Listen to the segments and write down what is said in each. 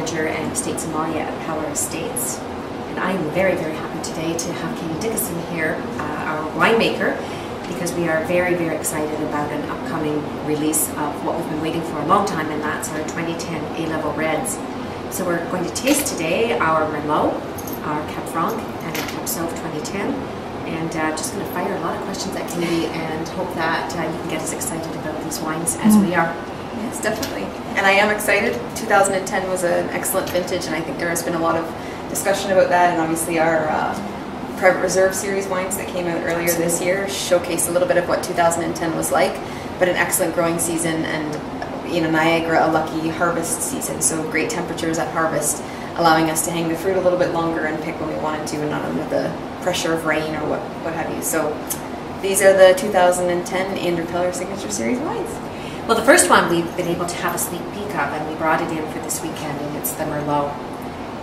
Manager and Estate Sommelier at Peller Estates. And I am very, very happy today to have Katie Dickinson here, our winemaker, because we are very, very excited about an upcoming release of what we've been waiting for a long time, and that's our 2010 A-Level Reds. So we're going to taste today our Merlot, our Cab Franc, and our Cab Sauv 2010. And just going to fire a lot of questions at Katie and hope that you can get as excited about these wines as we are. Yes, definitely. And I am excited. 2010 was an excellent vintage, and I think there has been a lot of discussion about that. And obviously our Private Reserve Series wines that came out earlier this year showcased a little bit of what 2010 was like, but an excellent growing season, and Niagara, a lucky harvest season. So great temperatures at harvest, allowing us to hang the fruit a little bit longer and pick when we wanted to, and not under the pressure of rain or what have you. So these are the 2010 Andrew Peller Signature Series wines. Well, the first one we've been able to have a sneak peek of, and we brought it in for this weekend, and it's the Merlot.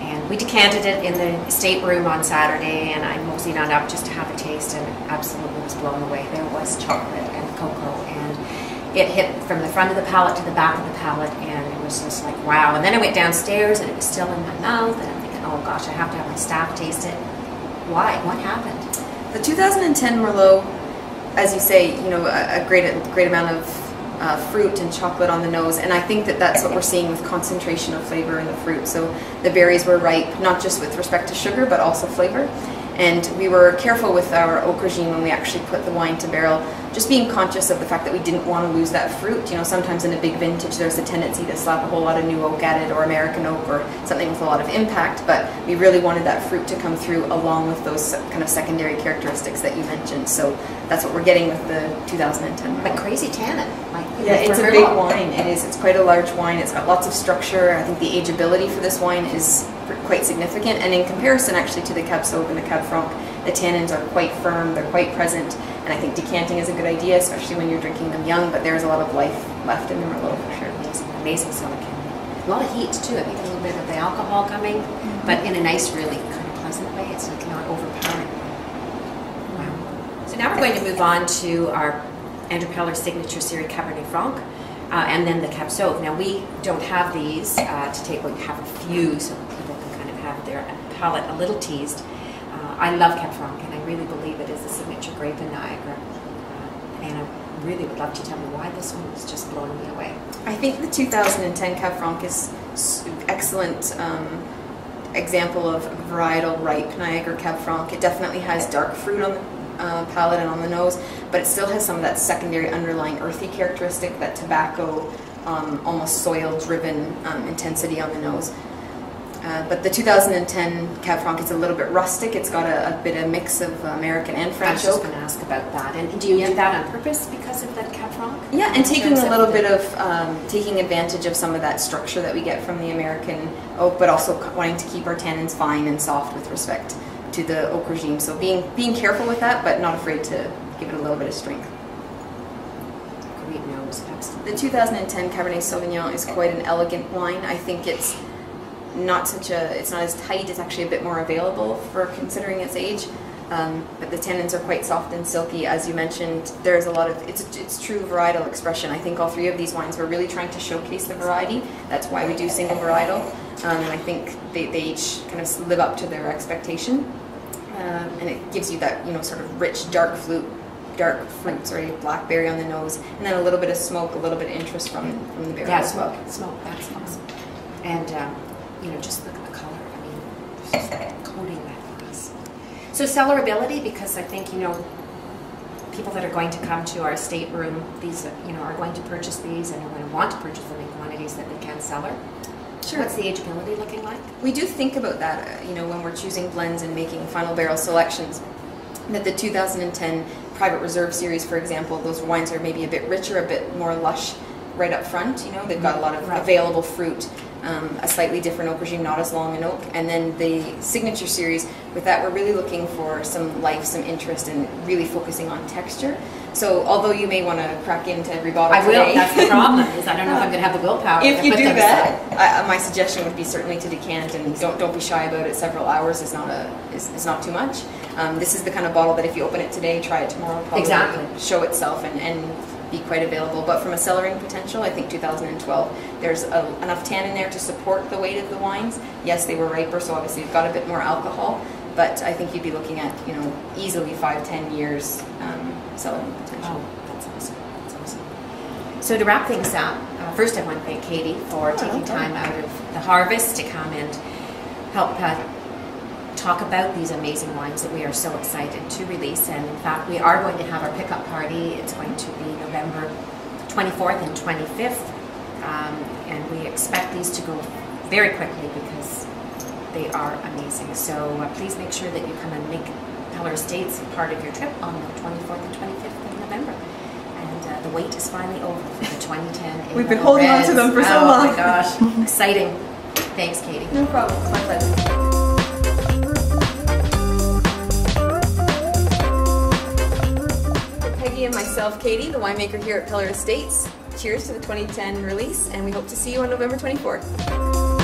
And we decanted it in the estate room on Saturday, and I moseyed on up just to have a taste, and absolutely was blown away. There was chocolate and cocoa, and it hit from the front of the palate to the back of the palate, and it was just like, wow. And then I went downstairs, and it was still in my mouth, and I'm thinking, oh gosh, I have to have my staff taste it. Why? What happened? The 2010 Merlot, as you say, a great amount of fruit and chocolate on the nose, and I think that that's what we're seeing with concentration of flavor in the fruit. So the berries were ripe, not just with respect to sugar, but also flavor. And we were careful with our Haut Regime when we actually put the wine to barrel, just being conscious of the fact that we didn't want to lose that fruit. Sometimes in a big vintage there's a tendency to slap a whole lot of new oak at it, or American oak, or something with a lot of impact, but we really wanted that fruit to come through along with those kind of secondary characteristics that you mentioned. So that's what we're getting with the 2010. But crazy tannin. Yeah, it's a big wine. It is. It's quite a large wine. It's got lots of structure. I think the ageability for this wine is quite significant, and in comparison actually to the Cab Sauv and the Cab Franc, the tannins are quite firm, they're quite present, and I think decanting is a good idea, especially when you're drinking them young, but there's a lot of life left in the Merlot for sure. Amazing cellar candy. A lot of heat too. I think a little bit of the alcohol coming, but in a nice, really kind of pleasant way. It's like not overpowering. Wow. So now we're going to move on to our Andrew Peller Signature Series Cabernet Franc, and then the Cab Sauv. Now we don't have these to take, but we have a few, so people can kind of have their palate a little teased. I love Cab Franc, and I really believe it is the signature grape in Niagara. And I really would love to tell me why this one is just blowing me away. I think the 2010 Cab Franc is excellent example of varietal ripe Niagara Cab Franc. It definitely has dark fruit on the palate and on the nose, but it still has some of that secondary underlying earthy characteristic, that tobacco, almost soil-driven intensity on the nose. But the 2010 Cab Franc is a little bit rustic. It's got a bit of mix of American and French oak. I was just going to ask about that. And do you do that on purpose because of that Cab Franc? Yeah, and taking a little bit of, taking advantage of some of that structure that we get from the American oak, but also wanting to keep our tannins fine and soft with respect to the Haut Regime. So being careful with that, but not afraid to give it a little bit of strength. Great nose, absolutely. The 2010 Cabernet Sauvignon is quite an elegant wine. I think it's not as tight, it's actually a bit more available for considering its age, but the tannins are quite soft and silky. As you mentioned, there's a lot of, it's true varietal expression. I think all three of these wines, we're really trying to showcase the variety. That's why we do single varietal, and I think they each kind of live up to their expectation, and it gives you that sort of rich dark fruit, blackberry on the nose, and then a little bit of smoke, a little bit of interest from the berry as well. Smoke, that's awesome. And just look at the color. I mean, it's just coating that glass. So cellarability, because I think people that are going to come to our estate room, these are going to purchase these and are going to want to purchase them in quantities that they can cellar. Sure. What's the ageability looking like? We do think about that, when we're choosing blends and making final barrel selections. That the 2010 Private Reserve Series, for example, those wines are maybe a bit richer, a bit more lush right up front. They've got a lot of available fruit. A slightly different Haut Regime, not as long an oak. And then the Signature Series, with that we're really looking for some life, some interest, and really focusing on texture. So although you may want to crack into every bottle today, I will, that's the problem, is I don't know if I'm going to have the willpower. If you do that, my suggestion would be certainly to decant, and don't be shy about it. Several hours is not too much. This is the kind of bottle that if you open it today, try it tomorrow, probably show itself and be quite available. But from a cellaring potential, I think 2012, there's enough tannin there to support the weight of the wines. Yes, they were riper, so obviously you've got a bit more alcohol, but I think you'd be looking at, you know, easily 5-10 years cellaring potential. Oh, that's awesome. That's awesome. So to wrap things up, first I want to thank Katie for taking time out of the harvest to come and help talk about these amazing wines that we are so excited to release. And in fact, we are going to have our pickup party. It's going to be November 24th and 25th. And we expect these to go very quickly because they are amazing. So please make sure that you come and make Peller Estates part of your trip on the 24th and 25th of November. And the wait is finally over for the 2010. We've been holding on to them for so long. Oh my gosh, exciting. Thanks, Katie. No problem. It's my pleasure. And myself, Katie, the winemaker here at Peller Estates. Cheers to the 2010 release, and we hope to see you on November 24th.